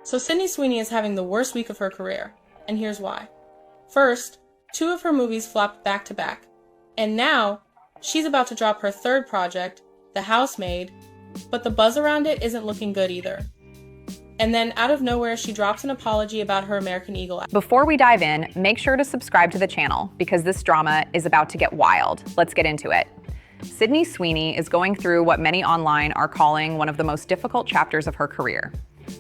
So Sydney Sweeney is having the worst week of her career, and here's why. First, 2 of her movies flopped back to back, and now she's about to drop her 3rd project, The Housemaid, but the buzz around it isn't looking good either. And then out of nowhere, she drops an apology about her American Eagle. Before we dive in, make sure to subscribe to the channel because this drama is about to get wild. Let's get into it. Sydney Sweeney is going through what many online are calling one of the most difficult chapters of her career.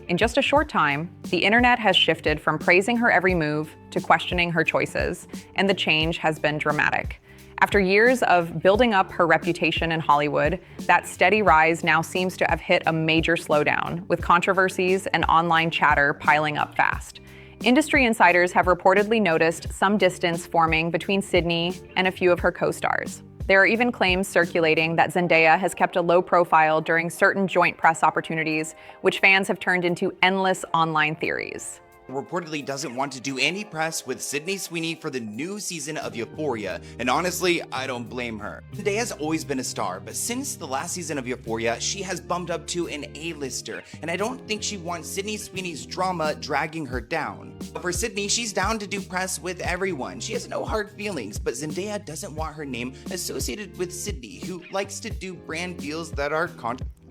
In just a short time, the internet has shifted from praising her every move to questioning her choices, and the change has been dramatic. After years of building up her reputation in Hollywood, that steady rise now seems to have hit a major slowdown, with controversies and online chatter piling up fast. Industry insiders have reportedly noticed some distance forming between Sydney and a few of her co-stars. There are even claims circulating that Zendaya has kept a low profile during certain joint press opportunities, which fans have turned into endless online theories. Reportedly doesn't want to do any press with Sydney Sweeney for the new season of Euphoria, and honestly, I don't blame her. Zendaya has always been a star, but since the last season of Euphoria, she has bumped up to an A-lister, and I don't think she wants Sydney Sweeney's drama dragging her down. But for Sydney, she's down to do press with everyone. She has no hard feelings, but Zendaya doesn't want her name associated with Sydney, who likes to do brand deals that are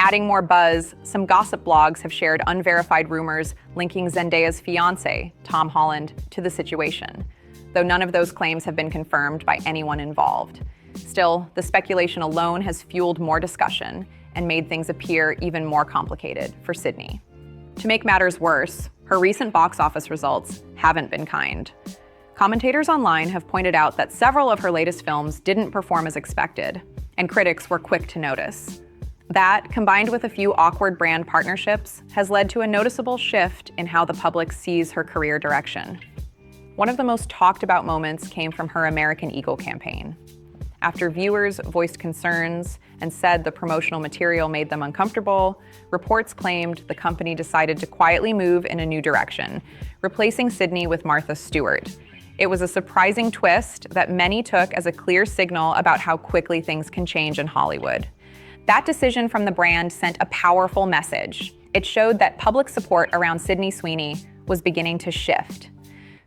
Adding more buzz, some gossip blogs have shared unverified rumors linking Zendaya's fiancé, Tom Holland, to the situation, though none of those claims have been confirmed by anyone involved. Still, the speculation alone has fueled more discussion and made things appear even more complicated for Sydney. To make matters worse, her recent box office results haven't been kind. Commentators online have pointed out that several of her latest films didn't perform as expected, and critics were quick to notice. That, combined with a few awkward brand partnerships, has led to a noticeable shift in how the public sees her career direction. One of the most talked about moments came from her American Eagle campaign. After viewers voiced concerns and said the promotional material made them uncomfortable, reports claimed the company decided to quietly move in a new direction, replacing Sydney with Martha Stewart. It was a surprising twist that many took as a clear signal about how quickly things can change in Hollywood. That decision from the brand sent a powerful message. It showed that public support around Sydney Sweeney was beginning to shift.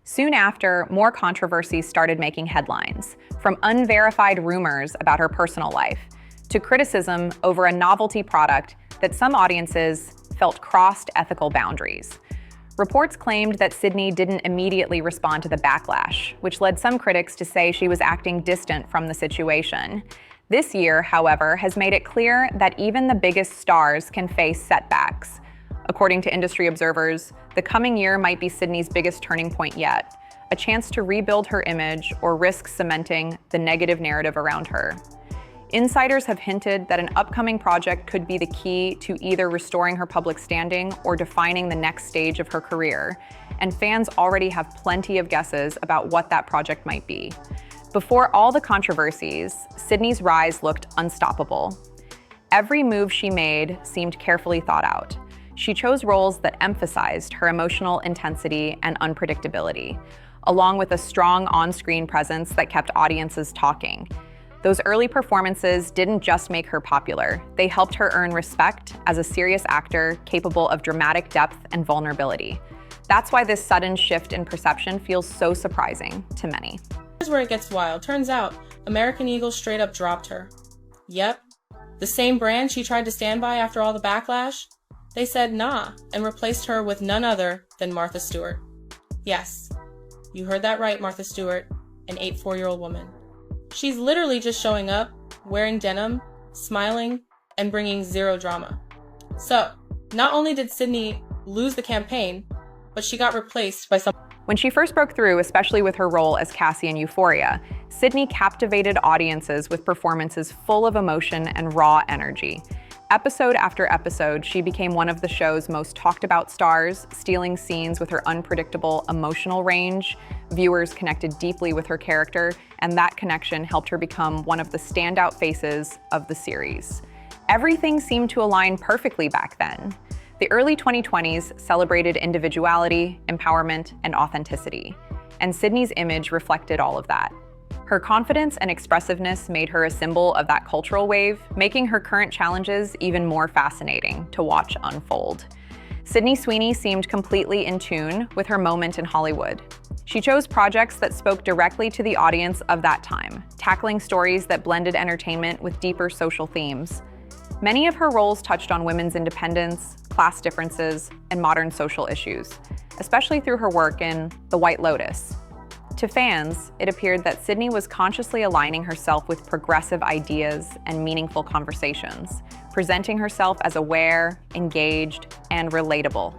Soon after, more controversies started making headlines, from unverified rumors about her personal life to criticism over a novelty product that some audiences felt crossed ethical boundaries. Reports claimed that Sydney didn't immediately respond to the backlash, which led some critics to say she was acting distant from the situation. This year, however, has made it clear that even the biggest stars can face setbacks. According to industry observers, the coming year might be Sydney's biggest turning point yet, a chance to rebuild her image or risk cementing the negative narrative around her. Insiders have hinted that an upcoming project could be the key to either restoring her public standing or defining the next stage of her career, and fans already have plenty of guesses about what that project might be. Before all the controversies, Sydney's rise looked unstoppable. Every move she made seemed carefully thought out. She chose roles that emphasized her emotional intensity and unpredictability, along with a strong on-screen presence that kept audiences talking. Those early performances didn't just make her popular, they helped her earn respect as a serious actor capable of dramatic depth and vulnerability. That's why this sudden shift in perception feels so surprising to many. Here's where it gets wild. Turns out, American Eagle straight up dropped her. Yep, the same brand she tried to stand by after all the backlash, they said nah and replaced her with none other than Martha Stewart. Yes, you heard that right, Martha Stewart, an 84-year-old woman. She's literally just showing up, wearing denim, smiling, and bringing zero drama. So, not only did Sydney lose the campaign, but she got replaced by someone. When she first broke through, especially with her role as Cassie in Euphoria, Sydney captivated audiences with performances full of emotion and raw energy. Episode after episode, she became one of the show's most talked about stars, stealing scenes with her unpredictable emotional range. Viewers connected deeply with her character, and that connection helped her become one of the standout faces of the series. Everything seemed to align perfectly back then. The early 2020s celebrated individuality, empowerment, and authenticity, and Sydney's image reflected all of that. Her confidence and expressiveness made her a symbol of that cultural wave, making her current challenges even more fascinating to watch unfold. Sydney Sweeney seemed completely in tune with her moment in Hollywood. She chose projects that spoke directly to the audience of that time, tackling stories that blended entertainment with deeper social themes. Many of her roles touched on women's independence, class differences, and modern social issues, especially through her work in The White Lotus. To fans, it appeared that Sydney was consciously aligning herself with progressive ideas and meaningful conversations, presenting herself as aware, engaged, and relatable.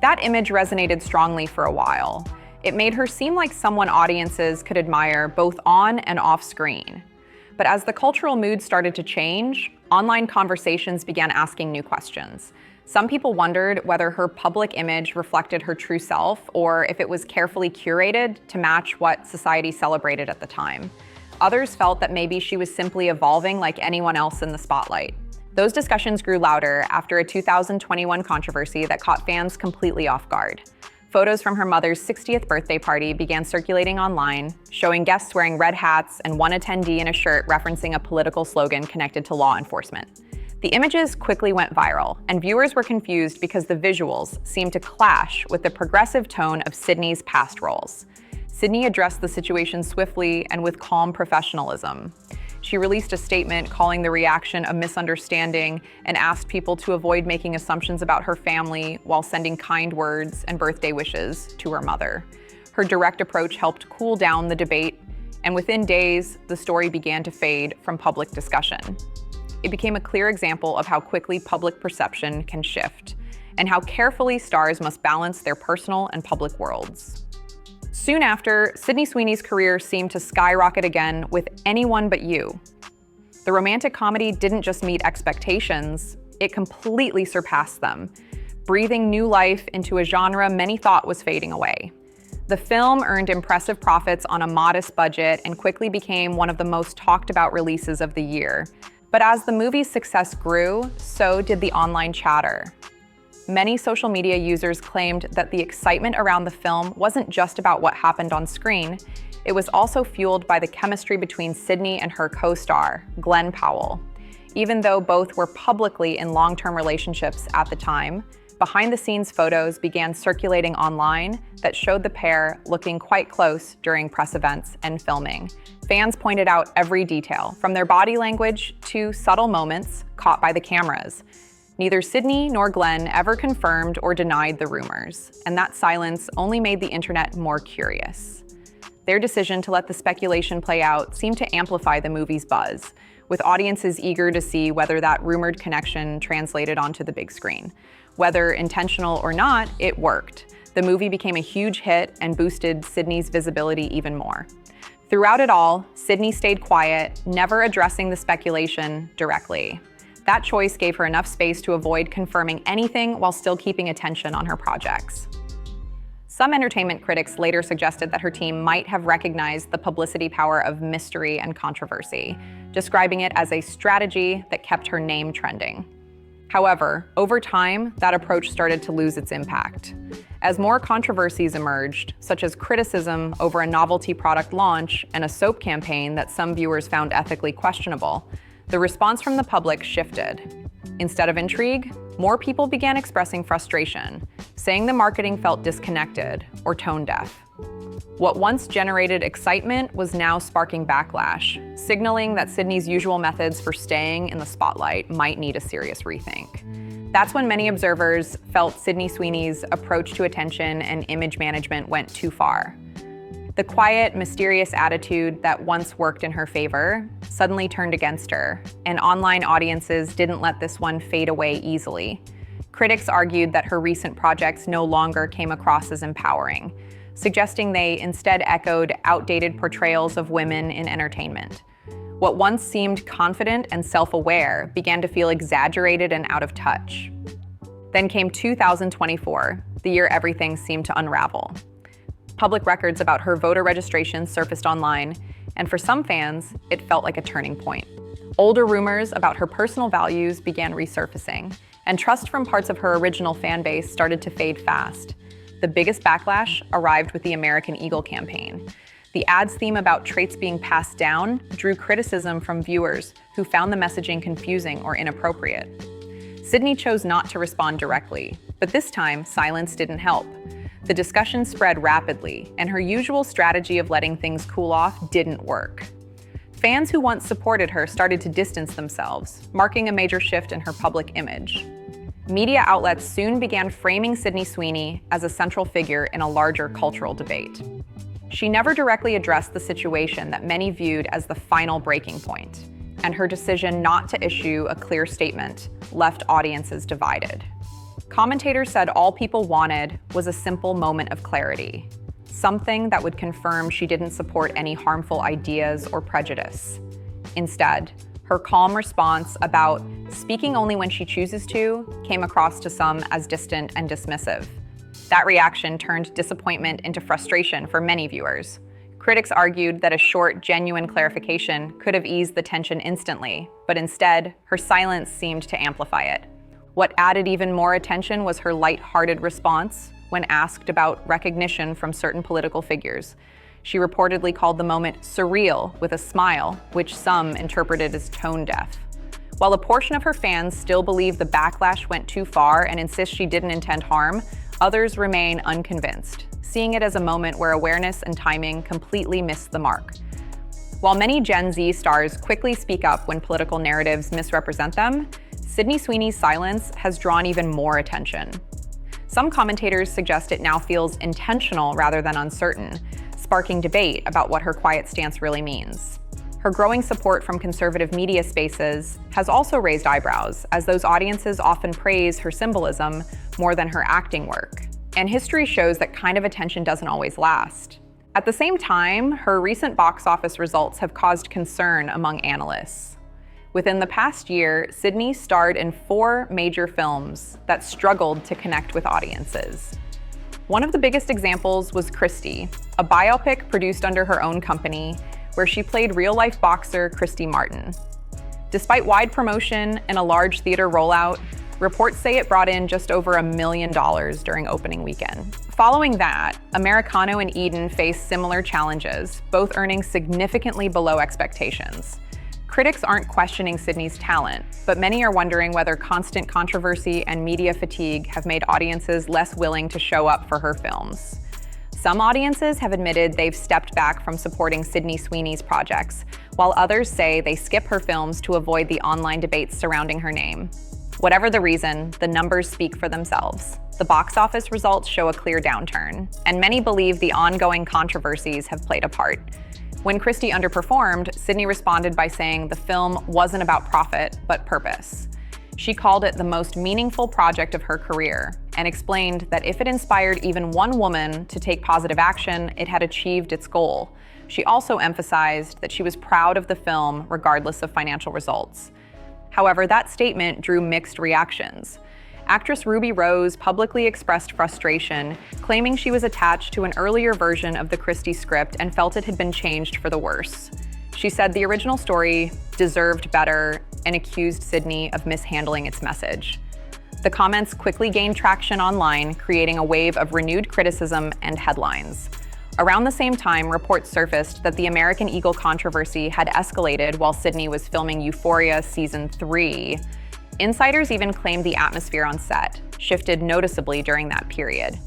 That image resonated strongly for a while. It made her seem like someone audiences could admire both on and off screen. But as the cultural mood started to change, online conversations began asking new questions. Some people wondered whether her public image reflected her true self or if it was carefully curated to match what society celebrated at the time. Others felt that maybe she was simply evolving like anyone else in the spotlight. Those discussions grew louder after a 2021 controversy that caught fans completely off guard. Photos from her mother's 60th birthday party began circulating online, showing guests wearing red hats and one attendee in a shirt referencing a political slogan connected to law enforcement. The images quickly went viral, and viewers were confused because the visuals seemed to clash with the progressive tone of Sydney's past roles. Sydney addressed the situation swiftly and with calm professionalism. She released a statement calling the reaction a misunderstanding and asked people to avoid making assumptions about her family while sending kind words and birthday wishes to her mother. Her direct approach helped cool down the debate, and within days, the story began to fade from public discussion. It became a clear example of how quickly public perception can shift, and how carefully stars must balance their personal and public worlds. Soon after, Sydney Sweeney's career seemed to skyrocket again with Anyone But You. The romantic comedy didn't just meet expectations, it completely surpassed them, breathing new life into a genre many thought was fading away. The film earned impressive profits on a modest budget and quickly became one of the most talked about releases of the year. But as the movie's success grew, so did the online chatter. Many social media users claimed that the excitement around the film wasn't just about what happened on screen, it was also fueled by the chemistry between Sydney and her co-star, Glenn Powell. Even though both were publicly in long-term relationships at the time, behind-the-scenes photos began circulating online that showed the pair looking quite close during press events and filming. Fans pointed out every detail, from their body language to subtle moments caught by the cameras. Neither Sydney nor Glenn ever confirmed or denied the rumors, and that silence only made the internet more curious. Their decision to let the speculation play out seemed to amplify the movie's buzz, with audiences eager to see whether that rumored connection translated onto the big screen. Whether intentional or not, it worked. The movie became a huge hit and boosted Sydney's visibility even more. Throughout it all, Sydney stayed quiet, never addressing the speculation directly. That choice gave her enough space to avoid confirming anything while still keeping attention on her projects. Some entertainment critics later suggested that her team might have recognized the publicity power of mystery and controversy, describing it as a strategy that kept her name trending. However, over time, that approach started to lose its impact. As more controversies emerged, such as criticism over a novelty product launch and a soap campaign that some viewers found ethically questionable, the response from the public shifted. Instead of intrigue, more people began expressing frustration, saying the marketing felt disconnected or tone-deaf. What once generated excitement was now sparking backlash, signaling that Sydney's usual methods for staying in the spotlight might need a serious rethink. That's when many observers felt Sydney Sweeney's approach to attention and image management went too far. The quiet, mysterious attitude that once worked in her favor suddenly turned against her, and online audiences didn't let this one fade away easily. Critics argued that her recent projects no longer came across as empowering, suggesting they instead echoed outdated portrayals of women in entertainment. What once seemed confident and self-aware began to feel exaggerated and out of touch. Then came 2024, the year everything seemed to unravel. Public records about her voter registration surfaced online, and for some fans, it felt like a turning point. Older rumors about her personal values began resurfacing, and trust from parts of her original fan base started to fade fast. The biggest backlash arrived with the American Eagle campaign. The ad's theme about traits being passed down drew criticism from viewers who found the messaging confusing or inappropriate. Sydney chose not to respond directly, But this time, silence didn't help. The discussion spread rapidly, and her usual strategy of letting things cool off didn't work. Fans who once supported her started to distance themselves, marking a major shift in her public image. Media outlets soon began framing Sydney Sweeney as a central figure in a larger cultural debate. She never directly addressed the situation that many viewed as the final breaking point, and her decision not to issue a clear statement left audiences divided. Commentators said all people wanted was a simple moment of clarity, something that would confirm she didn't support any harmful ideas or prejudice. Instead, her calm response about speaking only when she chooses to came across to some as distant and dismissive. That reaction turned disappointment into frustration for many viewers. Critics argued that a short, genuine clarification could have eased the tension instantly, but instead, her silence seemed to amplify it. What added even more attention was her light-hearted response when asked about recognition from certain political figures. She reportedly called the moment surreal with a smile, which some interpreted as tone-deaf. While a portion of her fans still believe the backlash went too far and insist she didn't intend harm, others remain unconvinced, seeing it as a moment where awareness and timing completely missed the mark. While many Gen Z stars quickly speak up when political narratives misrepresent them, Sydney Sweeney's silence has drawn even more attention. Some commentators suggest it now feels intentional rather than uncertain, sparking debate about what her quiet stance really means. Her growing support from conservative media spaces has also raised eyebrows, as those audiences often praise her symbolism more than her acting work. And history shows that kind of attention doesn't always last. At the same time, her recent box office results have caused concern among analysts. Within the past year, Sydney starred in 4 major films that struggled to connect with audiences. One of the biggest examples was Christy, a biopic produced under her own company, where she played real-life boxer Christy Martin. Despite wide promotion and a large theater rollout, reports say it brought in just over $1 million during opening weekend. Following that, Americano and Eden faced similar challenges, both earning significantly below expectations. Critics aren't questioning Sydney's talent, but many are wondering whether constant controversy and media fatigue have made audiences less willing to show up for her films. Some audiences have admitted they've stepped back from supporting Sydney Sweeney's projects, while others say they skip her films to avoid the online debates surrounding her name. Whatever the reason, the numbers speak for themselves. The box office results show a clear downturn, and many believe the ongoing controversies have played a part. When Christy underperformed, Sydney responded by saying the film wasn't about profit, but purpose. She called it the most meaningful project of her career and explained that if it inspired even one woman to take positive action, it had achieved its goal. She also emphasized that she was proud of the film regardless of financial results. However, that statement drew mixed reactions. Actress Ruby Rose publicly expressed frustration, claiming she was attached to an earlier version of the Christie script and felt it had been changed for the worse. She said the original story deserved better and accused Sydney of mishandling its message. The comments quickly gained traction online, creating a wave of renewed criticism and headlines. Around the same time, reports surfaced that the American Eagle controversy had escalated while Sydney was filming Euphoria Season 3. Insiders even claimed the atmosphere on set shifted noticeably during that period.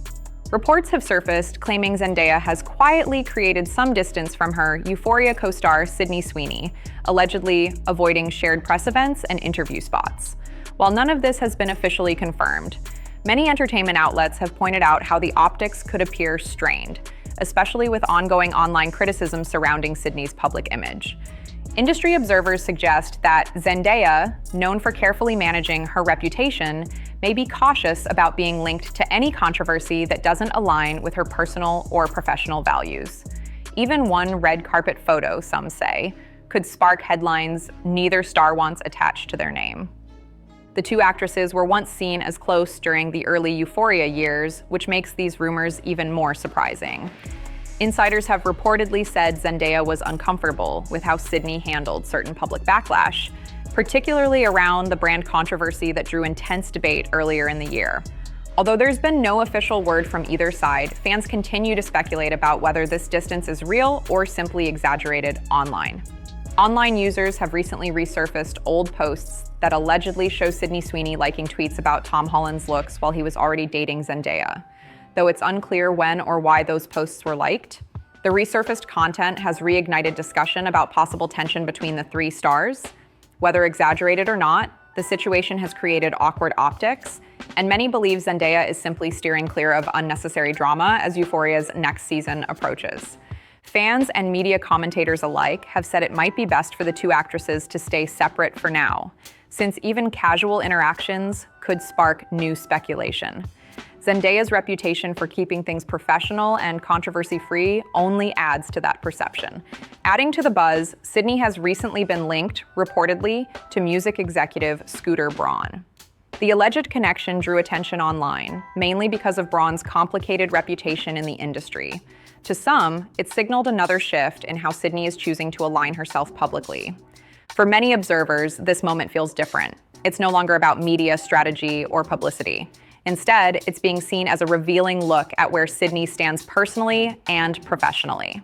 Reports have surfaced claiming Zendaya has quietly created some distance from her Euphoria co-star Sydney Sweeney, allegedly avoiding shared press events and interview spots. While none of this has been officially confirmed, many entertainment outlets have pointed out how the optics could appear strained, especially with ongoing online criticism surrounding Sydney's public image. Industry observers suggest that Zendaya, known for carefully managing her reputation, may be cautious about being linked to any controversy that doesn't align with her personal or professional values. Even one red carpet photo, some say, could spark headlines neither star wants attached to their name. The two actresses were once seen as close during the early Euphoria years, which makes these rumors even more surprising. Insiders have reportedly said Zendaya was uncomfortable with how Sydney handled certain public backlash, particularly around the brand controversy that drew intense debate earlier in the year. Although there's been no official word from either side, fans continue to speculate about whether this distance is real or simply exaggerated online. Online users have recently resurfaced old posts that allegedly show Sydney Sweeney liking tweets about Tom Holland's looks while he was already dating Zendaya. Though it's unclear when or why those posts were liked, the resurfaced content has reignited discussion about possible tension between the three stars. Whether exaggerated or not, the situation has created awkward optics, and many believe Zendaya is simply steering clear of unnecessary drama as Euphoria's next season approaches. Fans and media commentators alike have said it might be best for the two actresses to stay separate for now, since even casual interactions could spark new speculation. Zendaya's reputation for keeping things professional and controversy-free only adds to that perception. Adding to the buzz, Sydney has recently been linked, reportedly, to music executive Scooter Braun. The alleged connection drew attention online, mainly because of Braun's complicated reputation in the industry. To some, it signaled another shift in how Sydney is choosing to align herself publicly. For many observers, this moment feels different. It's no longer about media strategy or publicity. Instead, it's being seen as a revealing look at where Sydney stands personally and professionally.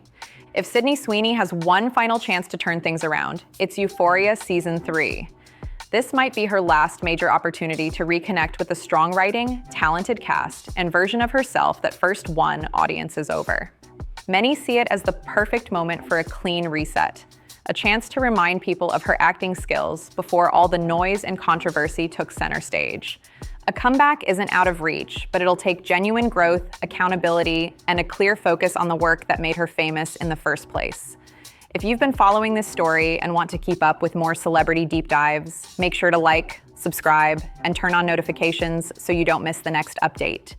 If Sydney Sweeney has one final chance to turn things around, it's Euphoria Season 3. This might be her last major opportunity to reconnect with the strong writing, talented cast, and version of herself that first won audiences over. Many see it as the perfect moment for a clean reset, a chance to remind people of her acting skills before all the noise and controversy took center stage. A comeback isn't out of reach, but it'll take genuine growth, accountability, and a clear focus on the work that made her famous in the first place. If you've been following this story and want to keep up with more celebrity deep dives, make sure to like, subscribe, and turn on notifications so you don't miss the next update.